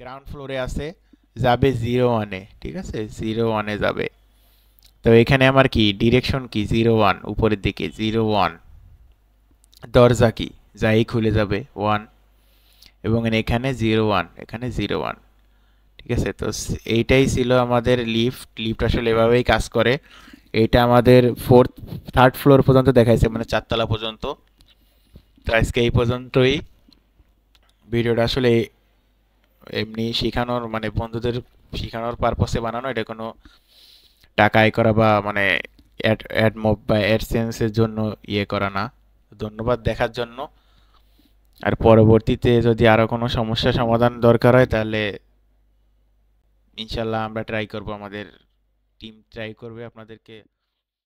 Ground ফ্লোরে আছে, যাবে 01-এ, ঠিক আছে, 01-এ যাবে। তো এখানে আমার কি ডিরেকশন কি 01 উপরের দিকে 01, দরজা কি যাই খুলে যাবে 1, এবং এখানে 01, এখানে 01, ঠিক আছে। তো এইটাই ছিল আমাদের লিফট। লিফট আসলে এভাবেই কাজ করে। এটা আমাদের থার্ড ফ্লোর পর্যন্ত দেখাইছে, মানে 4 তলা পর্যন্ত। তো আজকে এই পর্যন্তই। ভিডিওটা আসলে এমনি শেখানোর, মানে বন্ধুদের শেখানোর পারপাসে বানানো, এটা কোনো টাকা আয় করা বা মানে অ্যাড মব বা অ্যাডসেন্সের জন্য ইয়ে করা না। ধন্যবাদ দেখার জন্য। আর পরবর্তীতে যদি আরো কোনো সমস্যা সমাধান দরকার হয় তাহলে ইনশাল্লাহ আমরা ট্রাই করব, আমাদের টিম ট্রাই করবে আপনাদেরকে।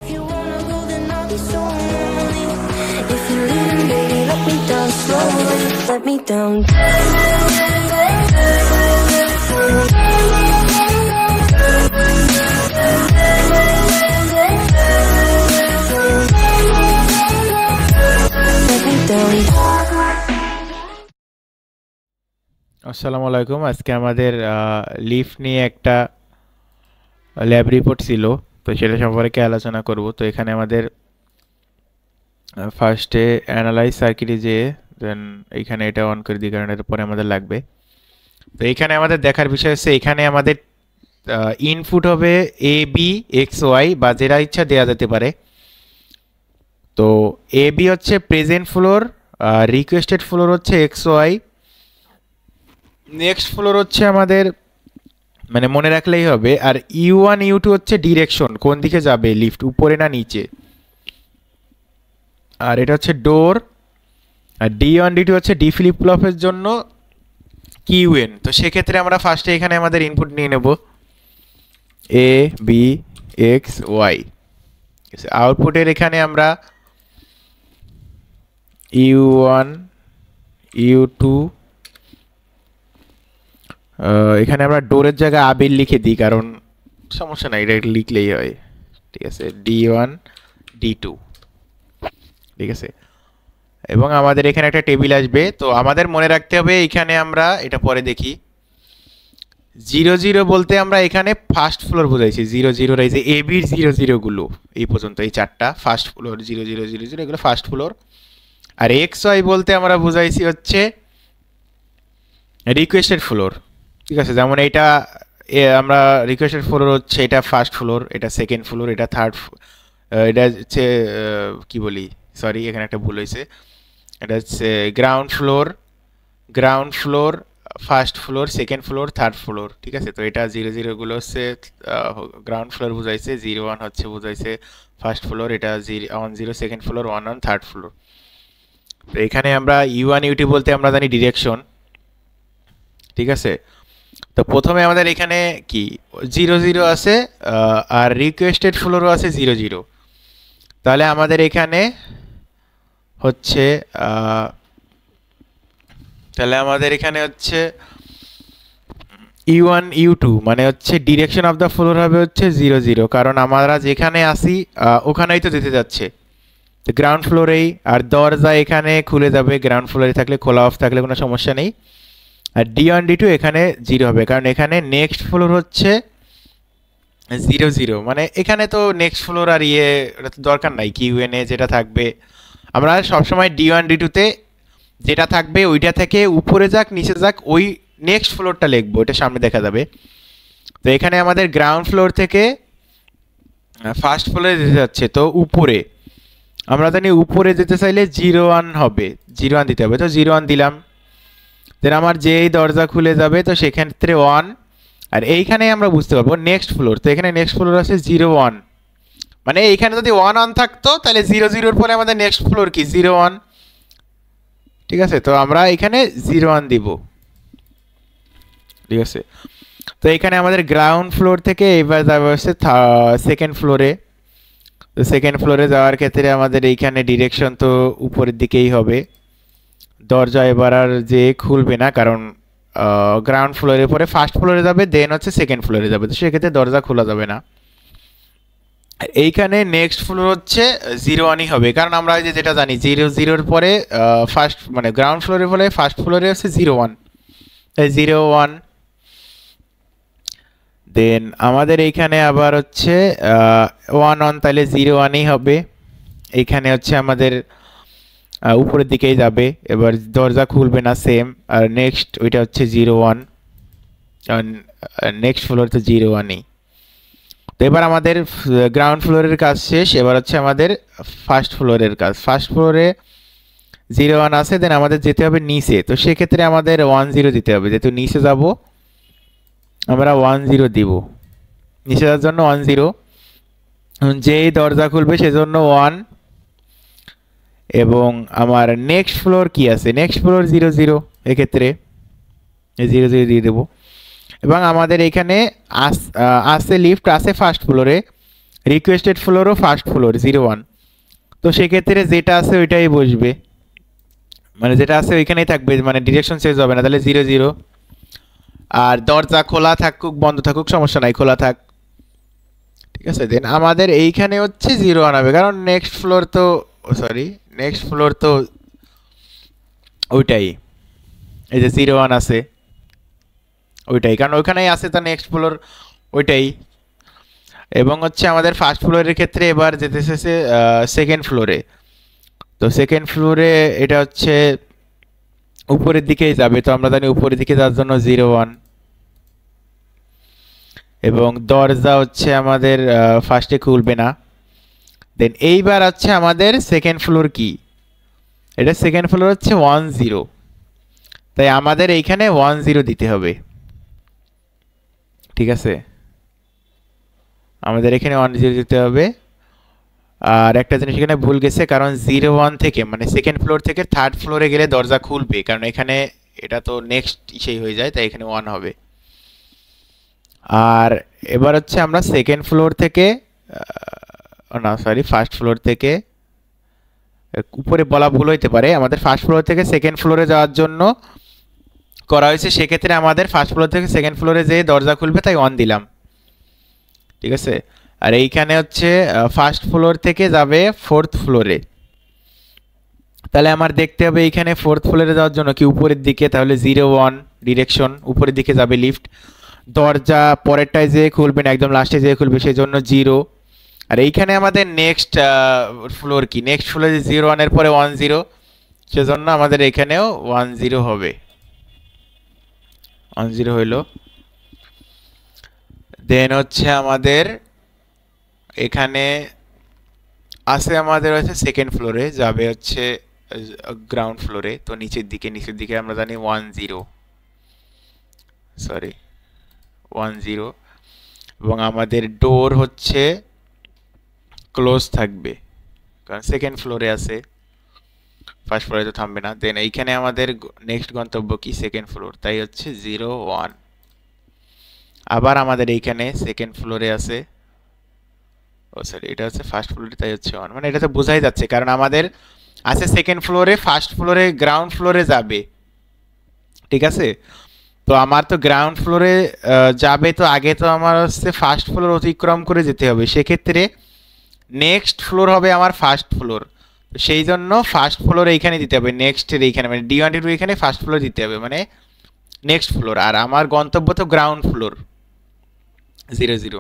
If you wanna go, then I'll be so lonely. If you're leaving, baby, let me down slowly. Let me down. Let me down. আসসালামু আলাইকুম। আজকে আমাদের লিফট নিয়ে একটা ল্যাব রিপোর্ট ছিল, তো সেটা সম্পর্কে আলোচনা করব। তো এখানে আমাদের ফার্স্টে অ্যানালাইজ সার্কিটে যেয়ে দেন এখানে এটা অন করে দিই, কারণ এর পরে আমাদের লাগবে। তো এখানে আমাদের দেখার বিষয় হচ্ছে, এখানে আমাদের ইনপুট হবে এ বি এক্স ওয়াই বা যেটা ইচ্ছা দেওয়া যেতে পারে। তো এ বি হচ্ছে প্রেজেন্ট ফ্লোর, রিকোয়েস্টেড ফ্লোর হচ্ছে এক্স ওয়াই, নেক্সট ফ্লোর হচ্ছে আমাদের, মানে মনে রাখলেই হবে। আর ইউ1 ইউ2 হচ্ছে ডিরেকশন, কোন দিকে যাবে লিফট, উপরে না নিচে। আর এটা হচ্ছে ডোর। আর ডি1 ডি2 হচ্ছে ডি ফ্লিপ ফ্লপের জন্য কিউএন। তো সেক্ষেত্রে আমরা ফার্স্টে এখানে আমাদের ইনপুট নিয়ে নেব এ বি এক্স ওয়াই। আউটপুটের এখানে আমরা ইউ1 ইউ2, এখানে আমরা ডোরের জায়গায় আবির লিখে দিই, কারণ সমস্যা নাই, এটা লিখলেই হয়, ঠিক আছে। ডি1 ডি2, ঠিক আছে। এবং আমাদের এখানে একটা টেবিল আসবে। তো আমাদের মনে রাখতে হবে এখানে আমরা এটা পরে দেখি, 00 বলতে আমরা এখানে ফার্স্ট ফ্লোর বোঝাইছি। 00 এই যে এ বির 00 গুলো এই পর্যন্ত, এই চারটা ফার্স্ট ফ্লোর, 0000 এগুলো ফার্স্ট ফ্লোর। আর এক্স ওয়াই বলতে আমরা বুঝাইছি হচ্ছে রিকোয়েস্টেড ফ্লোর, ঠিক আছে। যেমন এটা আমরা রিকোয়েস্টেড ফ্লোর হচ্ছে এটা ফার্স্ট ফ্লোর, এটা সেকেন্ড ফ্লোর, এটা থার্ড, এটা হচ্ছে কি বলি, সরি এখানে একটা ভুল হয়েছে, এটা হচ্ছে ground floor, ground floor, first floor, second floor, third floor, ঠিক আছে। তো এটা 00 গুলো হচ্ছে গ্রাউন্ড ফ্লোর বুঝাইছে, 01 হচ্ছে বুঝাইছে ফার্স্ট ফ্লোর, এটা 10 সেকেন্ড ফ্লোর, 11 থার্ড ফ্লোর। তো এখানে আমরা ইউ1 ইউ2 বলতে আমরা জানি ডিরেকশন, ঠিক আছে। তো প্রথমে আমাদের এখানে কি 00 আছে, আর রিকোয়েস্টেড ফ্লোরও আছে 00। তাহলে আমাদের এখানে হচ্ছে ইউ1 ইউ2 মানে হচ্ছে ডিরেকশন অফ দ্য ফ্লোর হবে হচ্ছে 00, কারণ আমরা যেখানে আসি ওখানেই তো যেতে যাচ্ছে, তো গ্রাউন্ড ফ্লোরেই। আর দরজা এখানে খুলে যাবে, গ্রাউন্ড ফ্লোরে থাকলে, খোলা অফ থাকলে কোনো সমস্যা নেই। আর ডি1 ডি2 এখানে 0 হবে, কারণ এখানে নেক্সট ফ্লোর হচ্ছে 00, মানে এখানে তো নেক্সট ফ্লোর আর ইয়ে এটা তো দরকার নাই, কিউএনএ যেটা থাকবে। আমরা সবসময় ডি1 ডি2তে যেটা থাকবে ওইটা থেকে উপরে যাক নিচে যাক ওই নেক্সট ফ্লোরটা লিখবো, এটা সামনে দেখা যাবে। তো এখানে আমাদের গ্রাউন্ড ফ্লোর থেকে ফার্স্ট ফ্লোরে যেতে যাচ্ছে, তো উপরে আমরা জানি উপরে যেতে চাইলে 01 হবে, 01 দিতে হবে। তো 01 দিলাম, দেন আমার যেই দরজা খুলে যাবে তো সেক্ষেত্রে 1। আর এইখানে আমরা বুঝতে পারবো নেক্সট ফ্লোর, তো এখানে নেক্সট ফ্লোর আছে 01, মানে এইখানে যদি 1 থাকতো তাহলে 00-র পরে আমাদের নেক্সট ফ্লোর কি 01, ঠিক আছে। তো আমরা এখানে 01 দিব, ঠিক আছে। তো এখানে আমাদের গ্রাউন্ড ফ্লোর থেকে এবার যাবে হচ্ছে সেকেন্ড ফ্লোরে। তো সেকেন্ড ফ্লোরে যাওয়ার ক্ষেত্রে আমাদের এইখানে ডিরেকশন তো উপরের দিকেই হবে। দরজা এবার আর যে খুলবে না, কারণ গ্রাউন্ড ফ্লোরের পরে ফার্স্ট ফ্লোরে যাবে, দেন হচ্ছে সেকেন্ড ফ্লোরে যাবে, তো সেক্ষেত্রে দরজা খোলা যাবে না। এইখানে নেক্সট ফ্লোর হচ্ছে 01-ই হবে, কারণ আমরা যেটা জানি 00-র পরে ফার্স্ট মানে গ্রাউন্ড ফ্লোরের পরে ফার্স্ট ফ্লোরে হচ্ছে 01, 01 দেন আমাদের এইখানে আবার হচ্ছে 1 1, তাহলে 0 1ই হবে। এইখানে হচ্ছে আমাদের উপরের দিকেই যাবে, এবার দরজা খুলবে না, সেম। আর নেক্সট ওইটা হচ্ছে 0 1, নেক্সট ফ্লোর তো 0 1ই। তো এবার আমাদের গ্রাউন্ড ফ্লোরের কাজ শেষ, এবার হচ্ছে আমাদের ফার্স্ট ফ্লোরের কাজ। ফার্স্ট ফ্লোরে 0 1 আছে, দেন আমাদের যেতে হবে নিচে। তো সেক্ষেত্রে আমাদের 1 0 দিতে হবে, যেহেতু নিচে যাব আমরা 1 0 দিব। নিচে যাওয়ার জন্য 1 0, যেই দরজা খুলবে সেজন্য 1। এবং আমার নেক্সট ফ্লোর কি আছে, নেক্সট ফ্লোর 0 0, এক্ষেত্রে 0 0 দিয়ে দেবো। এবং আমাদের এখানে আছে লিফট আছে ফার্স্ট ফ্লোরে, রিকোয়েস্টেড ফ্লোরও ফার্স্ট ফ্লোর 0 1। তো সেক্ষেত্রে যেটা আছে ওইটাই বসবে, মানে যেটা আছে ওইখানেই থাকবে, মানে ডিরেকশন চেঞ্জ হবে না। তাহলে 0 0। আর দরজা খোলা থাকুক বন্ধ থাকুক সমস্যা নাই, খোলা থাক, ঠিক আছে। দেন আমাদের এইখানে হচ্ছে 0 1 হবে, কারণ নেক্সট ফ্লোর তো নেক্সট ফ্লোর তো ওইটাই, এই যে 0 1 আছে ওইটাই, কারণ ওইখানেই আছে, তার নেক্সট ফ্লোর ওইটাই। এবং হচ্ছে আমাদের ফার্স্ট ফ্লোরের ক্ষেত্রে এবার যেতেছে সেকেন্ড ফ্লোরে। তো সেকেন্ড ফ্লোরে এটা হচ্ছে উপরের দিকেই যাবে, তো আমরা জানি উপরের দিকে যাওয়ার জন্য 0 1। এবং দরজা হচ্ছে আমাদের ফার্স্টে খুলবে না। দেন এইবার হচ্ছে আমাদের সেকেন্ড ফ্লোর কি, এটা সেকেন্ড ফ্লোর হচ্ছে 1 0, তাই আমাদের এইখানে 1 0 দিতে হবে, ঠিক আছে। আমাদের এখানে 1 0 দিতে হবে। আর একটা জিনিস এখানে ভুল গেছে, কারণ 0 1 থেকে মানে সেকেন্ড ফ্লোর থেকে থার্ড ফ্লোরে গেলে দরজা খুলবে, কারণ এখানে এটা তো নেক্সট সেই হয়ে যায়, তাই এখানে 1 হবে। আর এবার হচ্ছে আমরা সেকেন্ড ফ্লোর থেকে না সরি ফার্স্ট ফ্লোর থেকে, উপরে বলা ভুল হইতে পারে, আমাদের ফার্স্ট ফ্লোর থেকে সেকেন্ড ফ্লোরে যাওয়ার জন্য করা হয়েছে। সেক্ষেত্রে আমাদের ফার্স্ট ফ্লোর থেকে সেকেন্ড ফ্লোরে যেয়ে দরজা খুলবে, তাই 1 দিলাম, ঠিক আছে। আর এইখানে হচ্ছে ফার্স্ট ফ্লোর থেকে যাবে ফোর্থ ফ্লোরে, তাহলে আমার দেখতে হবে এইখানে ফোর্থ ফ্লোরে যাওয়ার জন্য কি উপরের দিকে, তাহলে 0 1 ডিরেকশন উপরের দিকে যাবে লিফট। দরজা পরেরটায় যেয়ে খুলবে না, একদম লাস্টে যেয়ে খুলবে, সেই জন্য 0। আর এইখানে আমাদের নেক্সট ফ্লোর কি, নেক্সট ফ্লোরে 0 1 এর পরে 1 0, সেজন্য আমাদের এখানেও 1 0 হবে, 1 0 হইলো। দেন হচ্ছে আমাদের এখানে আছে, আমাদের হচ্ছে সেকেন্ড ফ্লোরে যাবে হচ্ছে গ্রাউন্ড ফ্লোরে, তো নিচের দিকে আমরা জানি 1 0 এবং আমাদের ডোর হচ্ছে ক্লোজ থাকবে, কারণ সেকেন্ড ফ্লোরে আছে, ফার্স্ট ফ্লোরে তো থামবে না। দেন এইখানে আমাদের নেক্সট গন্তব্য কি সেকেন্ড ফ্লোর, তাই হচ্ছে 0 1। আবার আমাদের এইখানে সেকেন্ড ফ্লোরে আছে, এটা হচ্ছে ফার্স্ট ফ্লোরে, তাই হচ্ছে 1। মানে এটা তো বোঝাই যাচ্ছে, কারণ আমাদের আছে সেকেন্ড ফ্লোরে, ফার্স্ট ফ্লোরে গ্রাউন্ড ফ্লোরে যাবে, ঠিক আছে। তো আমার তো গ্রাউন্ড ফ্লোরে যাবে, তো আগে তো আমার হচ্ছে ফার্স্ট ফ্লোর অতিক্রম করে যেতে হবে, সেক্ষেত্রে নেক্সট ফ্লোর হবে আমার ফার্স্ট ফ্লোর। তো সেই জন্য ফার্স্ট ফ্লোর এইখানে দিতে হবে, নেক্সটের এইখানে মানে D1 D2 এখানে ফার্স্ট ফ্লোর দিতে হবে, মানে নেক্সট ফ্লোর। আর আমার গন্তব্য তো গ্রাউন্ড ফ্লোর 0 0,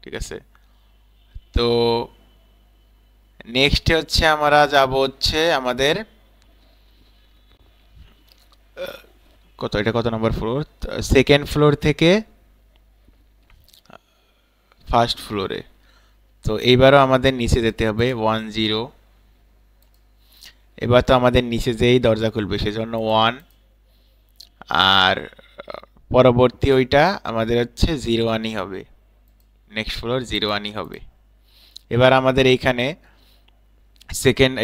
ঠিক আছে। তো নেক্সটে হচ্ছে আমরা যাব হচ্ছে আমাদের কত নম্বর ফ্লোর, সেকেন্ড ফ্লোর থেকে ফার্স্ট ফ্লোরে। তো এইবারও আমাদের নিচে যেতে হবে 1 0। এবার তো আমাদের নিচে যেই দরজা খুলবে সেজন্য 1। আর পরবর্তী ওইটা আমাদের হচ্ছে 0 1ই হবে, নেক্সট ফ্লোর 0 1ই হবে। এবার আমাদের এইখানে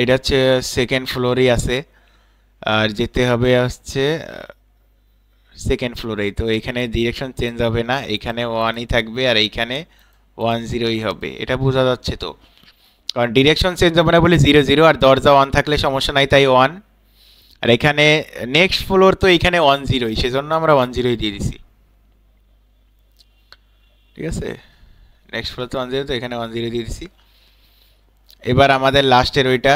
এটা হচ্ছে সেকেন্ড ফ্লোরই আছে, আর যেতে হবে হচ্ছে সেকেন্ড ফ্লোরেই। তো এইখানে ডিরেকশন চেঞ্জ হবে না, এইখানে 1ই থাকবে, আর এইখানে 1 0ই হবে। এটা বোঝা যাচ্ছে তো, কারণ ডিরেকশন চেঞ্জ হবে না বলে 0 0, আর দরজা 1 থাকলে সমস্যা নাই, তাই 1। আর এখানে নেক্সট ফ্লোর তো এইখানে 1 0ই, সেজন্য আমরা 1 0ই দিয়ে দিছি, ঠিক আছে। নেক্সট ফ্লোর তো 1 0, তো এখানে 1 0 দিয়ে দিছি। এবার আমাদের লাস্টের ওইটা,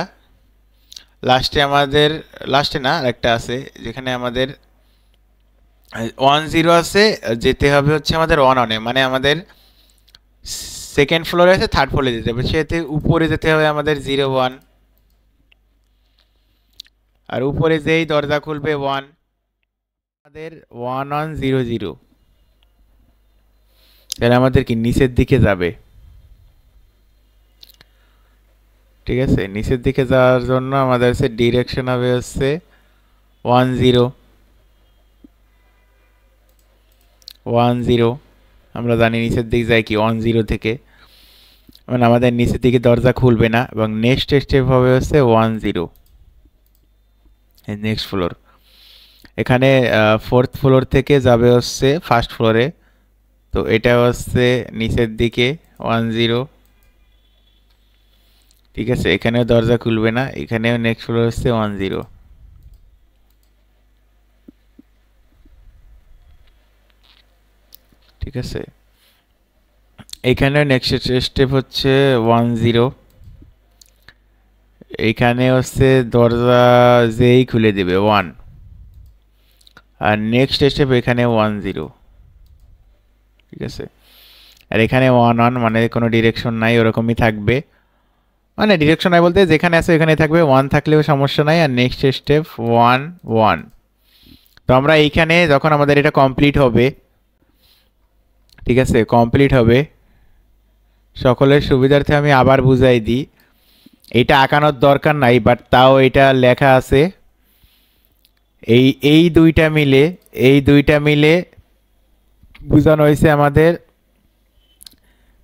লাস্টে না একটা আছে যেখানে আমাদের 10 আছে, যেতে হবে হচ্ছে আমাদের 1 মানে আমাদের সেকেন্ড ফ্লোরে আছে, থার্ড ফ্লোরে যেতে হবে, সেতে উপরে যেতে হবে আমাদের 01, আর উপরে যেই দরজা খুলবে 1, আমাদের 1100, তাহলে আমাদের কি নিচের দিকে যাবে। ঠিক আছে, নিচের দিকে যাওয়ার জন্য আমাদের হচ্ছে ডিরেকশন হবে হচ্ছে 10, আমরা জানি নিচের দিকে যাই কি 10 থেকে, মানে আমাদের নিচের দিকে দরজা খুলবে না, এবং নেক্সট স্টেপ হবে হচ্ছে 10, নেক্সট ফ্লোর। এখানে ফোর্থ ফ্লোর থেকে যাবে হচ্ছে ফার্স্ট ফ্লোরে, তো এটা হচ্ছে নিচের দিকে 10। ঠিক আছে, এখানেও দরজা খুলবে না, এখানেও নেক্সট ফ্লোর হচ্ছে 10। ঠিক আছে, এখানে নেক্সট স্টেপ হচ্ছে 10, এখানে হচ্ছে দরজা যেই খুলে দেবে 1, আর নেক্সট স্টেপ এখানে 10। ঠিক আছে, আর এখানে 1 মানে কোনো ডিরেকশন নাই, ওরকমই থাকবে, মানে ডিরেকশন নাই বলতে যেখানে আছে এখানে থাকবে, 1 থাকলেও সমস্যা নাই, আর নেক্সট স্টেপ 1। তো আমরা এইখানে যখন আমাদের এটা কমপ্লিট হবে, ঠিক আছে, কমপ্লিট হবে, সকলের সুবিধার্থে আমি আবার বুঝাই দিই, এটা আঁকানোর দরকার নাই, বাট তাও এটা লেখা আছে, এই দুইটা মিলে বোঝানো হয়েছে আমাদের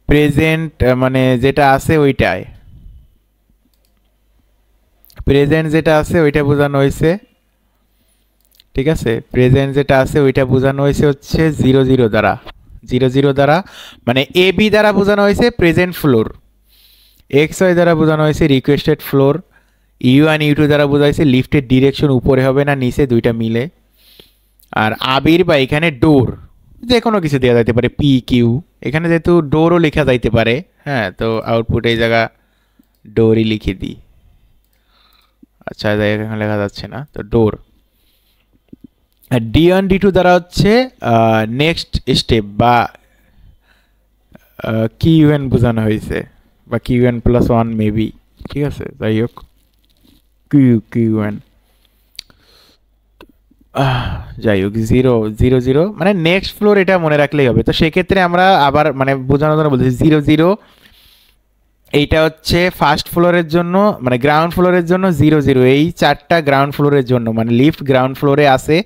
প্রেজেন্ট, মানে যেটা আছে ওইটায়, প্রেজেন্ট যেটা আছে ওইটা বোঝানো হয়েছে। ঠিক আছে, প্রেজেন্ট যেটা আছে ওইটা বোঝানো হয়েছে হচ্ছে 00 দ্বারা, 00 দ্বারা, মানে এ বি দ্বারা বোঝানো হয়েছে প্রেজেন্ট ফ্লোর, XY দ্বারা বোঝানো হয়েছে রিকোয়েস্টেড ফ্লোর, U1 U2 দ্বারা বোঝাইছে লিফটের ডিরেকশন উপরে হবে না নিচে, দুইটা মিলে। আর আবির বা এখানে ডোর, যে কোনো কিছু দেওয়া যাইতে পারে, PQ, এখানে যেহেতু ডোরও লেখা যাইতে পারে, হ্যাঁ, তো আউটপুট এই জায়গা ডোরই লিখে দিই। আচ্ছা, এখানে লেখা যাচ্ছে না, তো ডোর। আর D1 D2 দ্বারা হচ্ছে নেক্সট স্টেপ বা কিউএন বোঝানো হয়েছে, বা কিউএন প্লাস 1 মেবি। ঠিক আছে, যাই হোক, কিউএন, যাই হোক 0 মানে নেক্সট ফ্লোর, এটা মনে রাখলেই হবে। তো সেক্ষেত্রে আমরা আবার মানে বোঝানোর জন্য বলছি 00, এইটা হচ্ছে ফার্স্ট ফ্লোরের জন্য, মানে গ্রাউন্ড ফ্লোরের জন্য 00, এই চারটা গ্রাউন্ড ফ্লোরের জন্য, মানে লিফট গ্রাউন্ড ফ্লোরে আছে,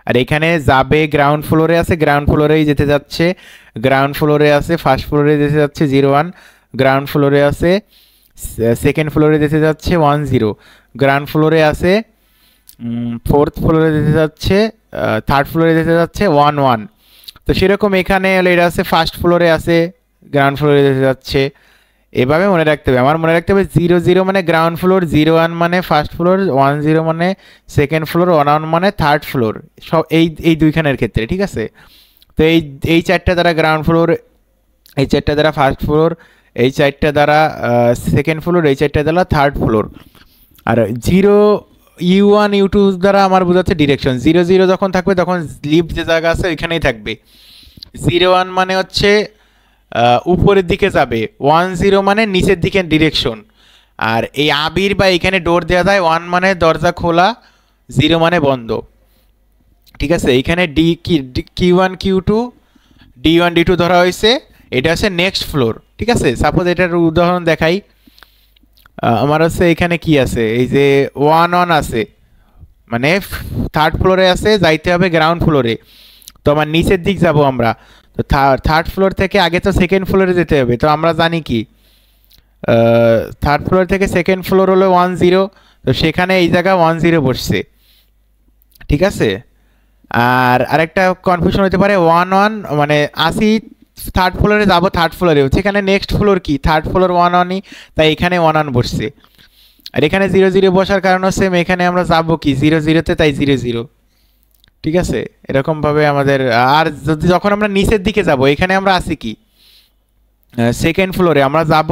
আর এখানে যাবে গ্রাউন্ড ফ্লোরে আছে, গ্রাউন্ড ফ্লোরেই যেতে যাচ্ছে, গ্রাউন্ড ফ্লোরে আছে, ফার্স্ট ফ্লোরে যেতে যাচ্ছে 01, গ্রাউন্ড ফ্লোরে আছে, সেকেন্ড ফ্লোরে যেতে যাচ্ছে 10, গ্রাউন্ড ফ্লোরে আছে, ফোর্থ ফ্লোরে যেতে যাচ্ছে, থার্ড ফ্লোরে যেতে যাচ্ছে 11। তো সেরকম এখানে হলে এটা আছে ফার্স্ট ফ্লোরে আছে, গ্রাউন্ড ফ্লোরে যেতে যাচ্ছে, এভাবে মনে রাখতে হবে। আমার মনে রাখতে হবে 00 মানে গ্রাউন্ড ফ্লোর, 01 মানে ফার্স্ট ফ্লোর, 10 মানে সেকেন্ড ফ্লোর, 11 মানে থার্ড ফ্লোর, সব এই দুইখানের ক্ষেত্রে। ঠিক আছে, তো এই চারটা দ্বারা গ্রাউন্ড ফ্লোর, এই চারটা দ্বারা ফার্স্ট ফ্লোর, এই চারটা দ্বারা সেকেন্ড ফ্লোর, এই চারটা দ্বারা থার্ড ফ্লোর। আর U1 U2 দ্বারা আমার বোঝাচ্ছে ডিরেকশন, 00 যখন থাকবে তখন লিফট যে জায়গা আছে ওইখানেই থাকবে, 01 মানে হচ্ছে উপরের দিকে যাবে, 10 মানে নিচের দিকে ডিরেকশন। আর এই আবির বা এখানে ডোর দেওয়া যায়, 1 মানে দরজা খোলা, 0 মানে বন্ধ। ঠিক আছে, এইখানে Q1 Q2 D1 D2 ধরা হয়েছে, এটা হচ্ছে নেক্সট ফ্লোর। ঠিক আছে, সাপোজ এটার উদাহরণ দেখাই, আমার হচ্ছে এখানে কি আছে, এই যে 1 আছে, মানে থার্ড ফ্লোরে আছে, যাইতে হবে গ্রাউন্ড ফ্লোরে, তো আমার নিচের দিক যাব আমরা, তো থার্ড ফ্লোর থেকে আগে তো সেকেন্ড ফ্লোরে যেতে হবে, তো আমরা জানি কি থার্ড ফ্লোর থেকে সেকেন্ড ফ্লোর হলো 10, তো সেখানে এই জায়গা 10 বসছে। ঠিক আছে, আর আরেকটা কনফিউশন হতে পারে 11 মানে আসি থার্ড ফ্লোরে যাবো, থার্ড ফ্লোরে সেখানে নেক্সট ফ্লোর কি থার্ড ফ্লোর 11ই, তাই এখানে 11 বসছে। আর এখানে 00 বসার কারণ হচ্ছে এখানে আমরা যাবো কি 00তে, তাই 00। ঠিক আছে, এরকমভাবে আমাদের, আর যদি যখন আমরা নিচের দিকে যাব, এখানে আমরা আসি কি সেকেন্ড ফ্লোরে, আমরা যাব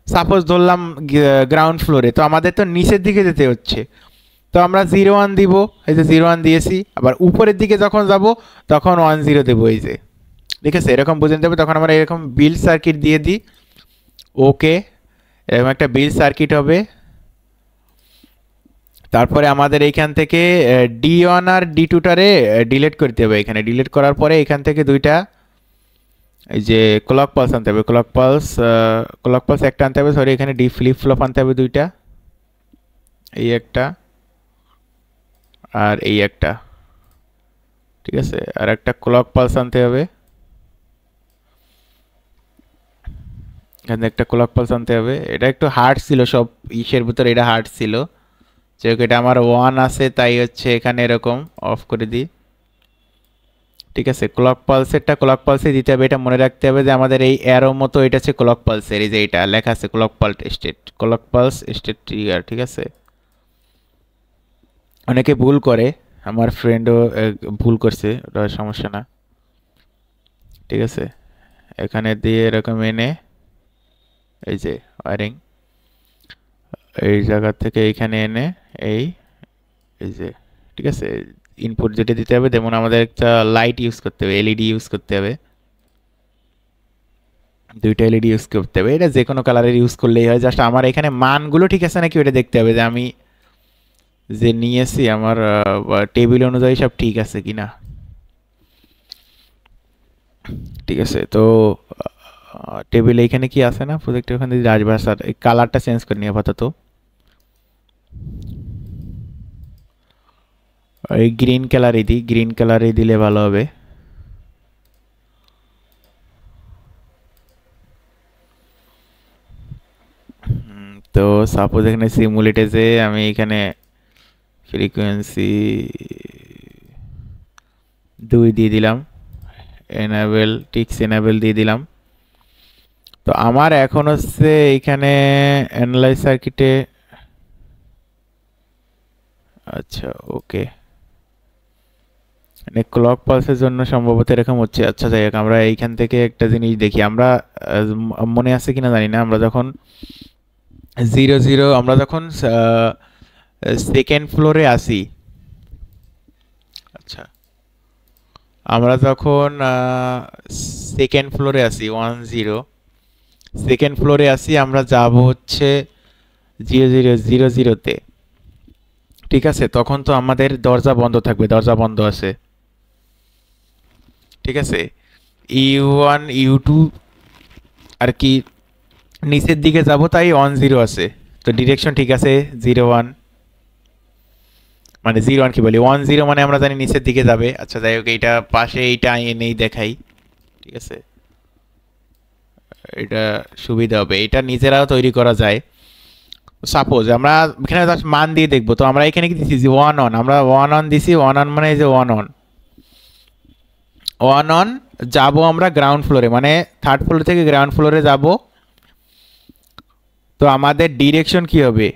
সাপোজ ধরলাম গ্রাউন্ড ফ্লোরে, তো আমাদের তো নিচের দিকে যেতে হচ্ছে, তো আমরা 0 1 দিব, এই যে 0 1 দিয়েছি। আবার উপরের দিকে যখন যাব তখন 1 0 দেবো, এই যে ঠিক আছে, এরকম বুঝে নিতে হবে। তখন আমরা এরকম বিল্ড সার্কিট দিয়ে দিই, ওকে, এরকম একটা বিল্ড সার্কিট হবে। তারপরে আমাদের এইখান থেকে D1 আর D2টারে ডিলিট করতে হবে। এখানে ডিলিট করার পরে এখান থেকে দুইটা এই যে ক্লক পালস আনতে হবে, ক্লক পালস একটা আনতে হবে, সরি এখানে ডি ফ্লিপ ফ্লপ আনতে হবে দুইটা, এই একটা আর এই একটা, ঠিক আছে। আর একটা ক্লক পালস আনতে হবে, এখানে একটা ক্লক পালস আনতে হবে। এটা একটু হার্ড ছিল, সব ইসের ভিতরে এটা হার্ড ছিল, যেহেতু এটা আমার 1 আছে তাই হচ্ছে এখানে এরকম অফ করে দিই, ঠিক আছে। ক্লক পালসে দিতে হবে, এটা মনে রাখতে হবে যে আমাদের এই অ্যারো মতো এটা হচ্ছে ক্লক পালসের, এই যে এটা লেখা আছে ক্লক পালস স্টেট ট্রিগার, ঠিক আছে। অনেকে ভুল করে, আমার ফ্রেন্ডও ভুল করছে, ওটা সমস্যা না, ঠিক আছে। এখানে দিয়ে এরকম এনে এই যে ওয়ারিং এই জায়গা থেকে এইখানে এনে এই এই যে, ঠিক আছে, ইনপুট যেটা দিতে হবে, যেমন আমাদের একটা লাইট ইউজ করতে হবে, এলইডি ইউজ করতে হবে, দুইটা এলইডি ইউজ করতে হবে। এটা যে কোনো কালারের ইউজ করলেই হয়, জাস্ট আমার এখানে মানগুলো ঠিক আছে নাকি ওটা দেখতে হবে, যে আমি যে নিয়েছি আমার টেবিল অনুযায়ী সব ঠিক আছে কিনা, ঠিক আছে। তো টেবিলে এখানে কি আছে না প্রজেক্টের ওখানে আসবে, স্যার এই কালারটা চেঞ্জ করে নিয়ে আপাতত এই গ্রিন কালারই দিলে ভালো হবে। তো সাপোজ এখানে সিমুলেটেজে আমি এখানে ফ্রিকোয়েন্সি 2 দিয়ে দিলাম, এনেবল দিয়ে দিলাম। তো আমার এখন হচ্ছে এখানে অ্যানালাইজ সার্কিটে, আচ্ছা ওকে, মানে ক্লক পালসের জন্য সম্ভবত এরকম হচ্ছে। আচ্ছা যাই হোক, আমরা এইখান থেকে একটা জিনিস দেখি, আমরা মনে আছে কিনা জানি না, আমরা যখন 0 0 আমরা যখন সেকেন্ড ফ্লোরে আসি, আচ্ছা আমরা যখন সেকেন্ড ফ্লোরে আসি 1 0 সেকেন্ড ফ্লোরে আসি, আমরা যাব হচ্ছে 0 0 0 0-তে, ঠিক আছে। তখন তো আমাদের দরজা বন্ধ থাকবে, দরজা বন্ধ আছে, ঠিক আছে। U1 U2 আর কি নিচের দিকে যাব, তাই 1 0 আছে, তো ডিরেকশন ঠিক আছে 0 1, মানে 0 1 কি বলি 1 0 মানে আমরা জানি নিচের দিকে যাবে। আচ্ছা যাই হোক, এইটা পাশে এইটা এনেই দেখাই, ঠিক আছে, এটা সুবিধা হবে, এটা নিজেরাও তৈরি করা যায়। সাপোজ আমরা এখানে জাস্ট মান দিয়ে দেখবো, তো আমরা এখানে কি দিচ্ছি 1 অন, আমরা 1 অন দিছি, 1 অন মানে এই যে 1 অন যাবো আমরা গ্রাউন্ড ফ্লোরে, মানে থার্ড ফ্লোর থেকে গ্রাউন্ড ফ্লোরে যাব। তো আমাদের ডিরেকশন কি হবে,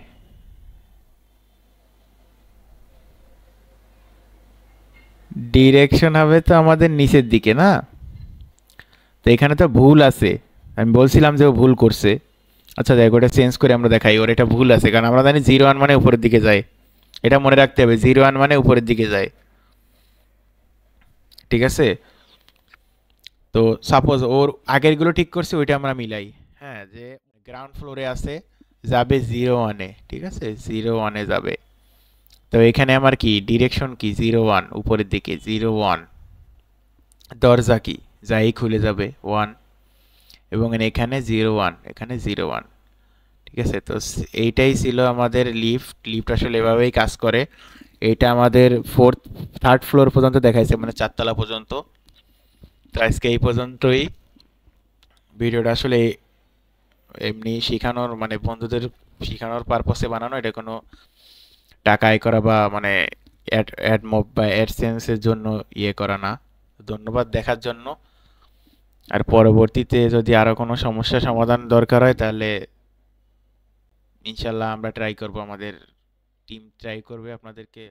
ডিরেকশন হবে তো আমাদের নিচের দিকে না। তো এখানে তো ভুল আছে, আমি বলছিলাম যে ও ভুল করছে। আচ্ছা দেখ, ওটা চেঞ্জ করে আমরা দেখাই, ওর এটা ভুল আছে, কারণ আমরা জানি 0 1 মানে উপরের দিকে যায়, এটা মনে রাখতে হবে, 0 1 মানে উপরের দিকে যায়, ঠিক আছে। তো সাপোজ ওর আগেরগুলো ঠিক করছে, ওইটা আমরা মিলাই, হ্যাঁ, যে গ্রাউন্ড ফ্লোরে আছে, যাবে 0 1-এ, ঠিক আছে, 0 1-এ যাবে। তো এখানে আমার কি ডিরেকশন কি 0 1 উপরের দিকে, 0 1 দরজা কি যাই খুলে যাবে 1, এবং এখানে 0 1, এখানে 0 1, ঠিক আছে। তো এইটাই ছিল আমাদের লিফট আসলে এভাবেই কাজ করে। এইটা আমাদের থার্ড ফ্লোর পর্যন্ত দেখাইছে, মানে 4 তলা পর্যন্ত। তো আজকে এই পর্যন্তই, ভিডিওটা আসলে এমনি শেখানোর, মানে বন্ধুদের শেখানোর পারপসে বানানো, এটা কোনো টাকা আয় করা বা মানে অ্যাড মব বা অ্যাডসেন্সের জন্য ইয়ে করা না। ধন্যবাদ দেখার জন্য। আর পরবর্তীতে যদি আরও কোনো সমস্যা সমাধান দরকার হয়, তাহলে ইনশাল্লাহ আমরা ট্রাই করব, আমাদের টিম ট্রাই করবে আপনাদেরকে